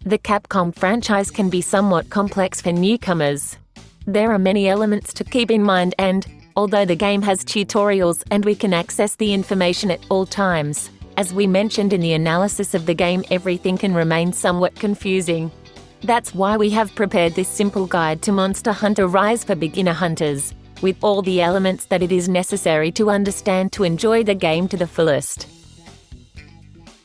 The Capcom franchise can be somewhat complex for newcomers. There are many elements to keep in mind and, although the game has tutorials and we can access the information at all times, as we mentioned in the analysis of the game, everything can remain somewhat confusing. That's why we have prepared this simple guide to Monster Hunter Rise for beginner hunters, with all the elements that it is necessary to understand to enjoy the game to the fullest.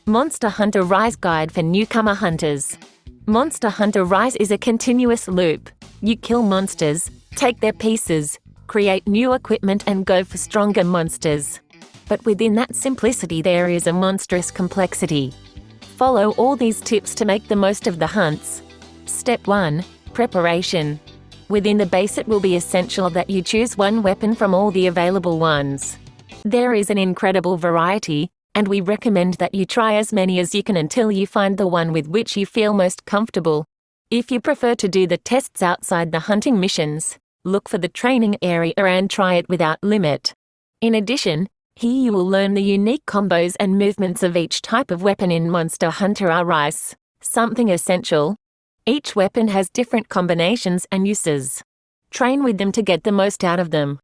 Monster Hunter Rise Guide for Newcomer Hunters. Monster Hunter Rise is a continuous loop. You kill monsters, take their pieces, create new equipment and go for stronger monsters. But within that simplicity there is a monstrous complexity. Follow all these tips to make the most of the hunts. Step 1. Preparation. Within the base it will be essential that you choose one weapon from all the available ones. There is an incredible variety, and we recommend that you try as many as you can until you find the one with which you feel most comfortable. If you prefer to do the tests outside the hunting missions, look for the training area and try it without limit. In addition, here you will learn the unique combos and movements of each type of weapon in Monster Hunter Rise, something essential. Each weapon has different combinations and uses. Train with them to get the most out of them.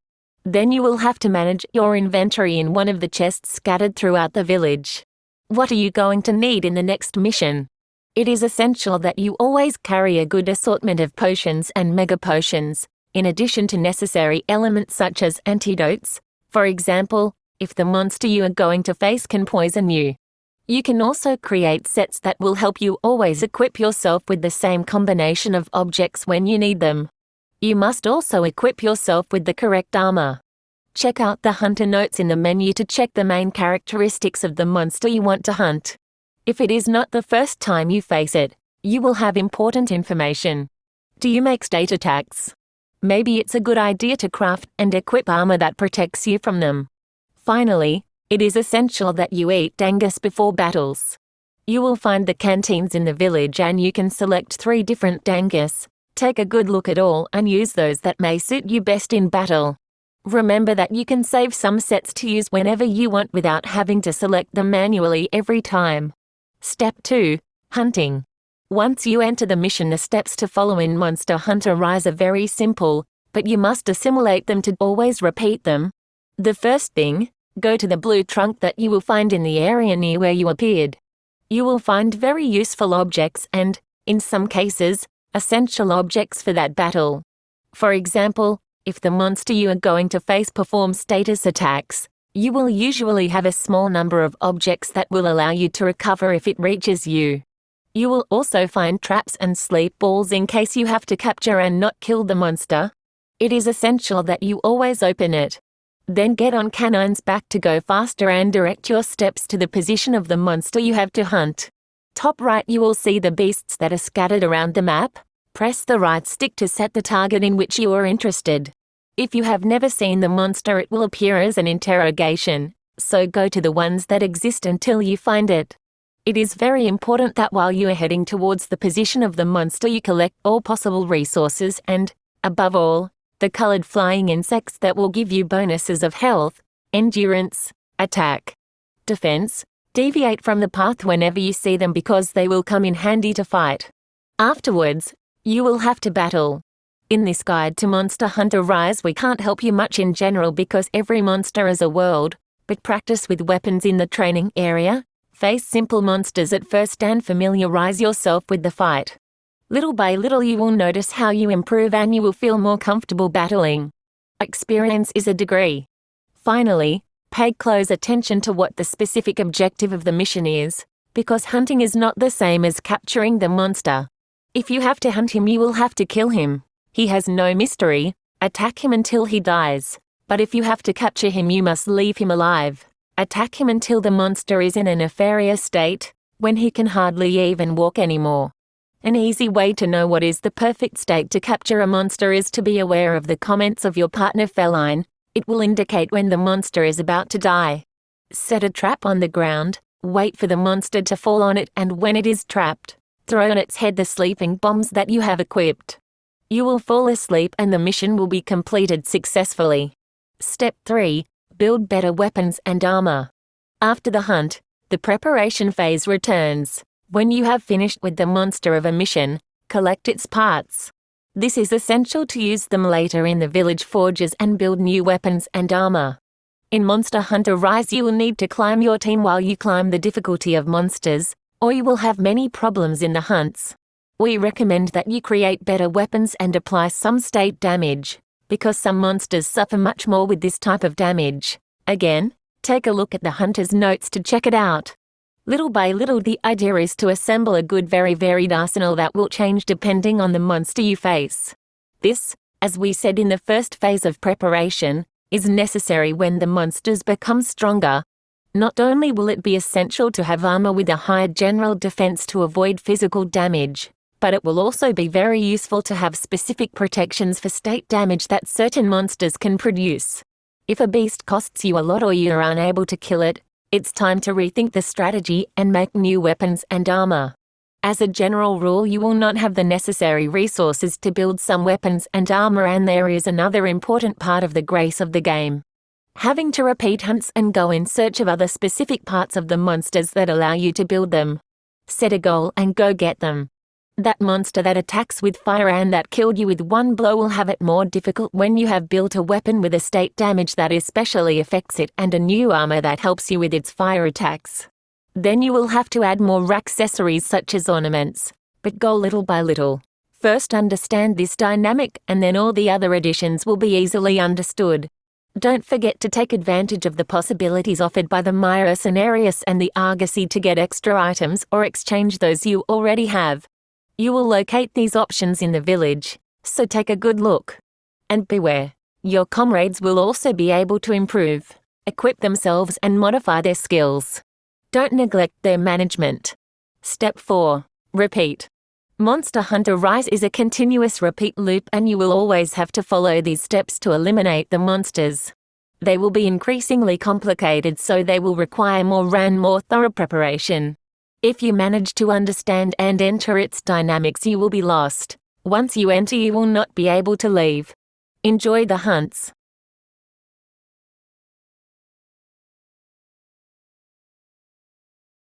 Then you will have to manage your inventory in one of the chests scattered throughout the village. What are you going to need in the next mission? It is essential that you always carry a good assortment of potions and mega potions, in addition to necessary elements such as antidotes. For example, if the monster you are going to face can poison you. You can also create sets that will help you always equip yourself with the same combination of objects when you need them. You must also equip yourself with the correct armor. Check out the hunter notes in the menu to check the main characteristics of the monster you want to hunt. If it is not the first time you face it, you will have important information. Do you make state attacks? Maybe it's a good idea to craft and equip armor that protects you from them. Finally, it is essential that you eat dangus before battles. You will find the canteens in the village and you can select 3 different dangus. Take a good look at all and use those that may suit you best in battle. Remember that you can save some sets to use whenever you want without having to select them manually every time. Step 2. Hunting. Once you enter the mission, the steps to follow in Monster Hunter Rise are very simple, but you must assimilate them to always repeat them. The first thing, go to the blue trunk that you will find in the area near where you appeared. You will find very useful objects and, in some cases, essential objects for that battle. For example, if the monster you are going to face performs status attacks, you will usually have a small number of objects that will allow you to recover if it reaches you. You will also find traps and sleep balls in case you have to capture and not kill the monster. It is essential that you always open it. Then get on Canine's back to go faster and direct your steps to the position of the monster you have to hunt. Top right you will see the beasts that are scattered around the map. Press the right stick to set the target in which you are interested. If you have never seen the monster, it will appear as an interrogation, so go to the ones that exist until you find it. It is very important that while you are heading towards the position of the monster you collect all possible resources and, above all, the colored flying insects that will give you bonuses of health, endurance, attack, defense. Deviate from the path whenever you see them because they will come in handy to fight. Afterwards, you will have to battle. In this guide to Monster Hunter Rise we can't help you much in general because every monster is a world, but practice with weapons in the training area, face simple monsters at first and familiarize yourself with the fight. Little by little you will notice how you improve and you will feel more comfortable battling. Experience is a degree. Finally, pay close attention to what the specific objective of the mission is, because hunting is not the same as capturing the monster. If you have to hunt him, you will have to kill him. He has no mystery. Attack him until he dies. But if you have to capture him, you must leave him alive. Attack him until the monster is in a nefarious state, when he can hardly even walk anymore. An easy way to know what is the perfect state to capture a monster is to be aware of the comments of your partner feline. It will indicate when the monster is about to die. Set a trap on the ground, wait for the monster to fall on it, and when it is trapped, throw on its head the sleeping bombs that you have equipped. You will fall asleep and the mission will be completed successfully. Step 3. Build better weapons and armor. After the hunt, the preparation phase returns. When you have finished with the monster of a mission, collect its parts. This is essential to use them later in the village forges and build new weapons and armor. In Monster Hunter Rise, you will need to climb your team while you climb the difficulty of monsters, or you will have many problems in the hunts. We recommend that you create better weapons and apply some state damage, because some monsters suffer much more with this type of damage. Again, take a look at the hunter's notes to check it out. Little by little, the idea is to assemble a good, very varied arsenal that will change depending on the monster you face. This, as we said in the first phase of preparation, is necessary when the monsters become stronger. Not only will it be essential to have armor with a higher general defense to avoid physical damage, but it will also be very useful to have specific protections for state damage that certain monsters can produce. If a beast costs you a lot or you're unable to kill it, it's time to rethink the strategy and make new weapons and armor. As a general rule, you will not have the necessary resources to build some weapons and armor, and there is another important part of the grace of the game. Having to repeat hunts and go in search of other specific parts of the monsters that allow you to build them. Set a goal and go get them. That monster that attacks with fire and that killed you with one blow will have it more difficult when you have built a weapon with a state damage that especially affects it and a new armor that helps you with its fire attacks. Then you will have to add more accessories such as ornaments, but go little by little. First understand this dynamic and then all the other additions will be easily understood. Don't forget to take advantage of the possibilities offered by the Mercenarius and the Argosy to get extra items or exchange those you already have. You will locate these options in the village, so take a good look. And beware, your comrades will also be able to improve, equip themselves and modify their skills. Don't neglect their management. Step 4. Repeat. Monster Hunter Rise is a continuous repeat loop and you will always have to follow these steps to eliminate the monsters. They will be increasingly complicated, so they will require more thorough preparation. If you manage to understand and enter its dynamics, you will be lost. Once you enter, you will not be able to leave. Enjoy the hunts.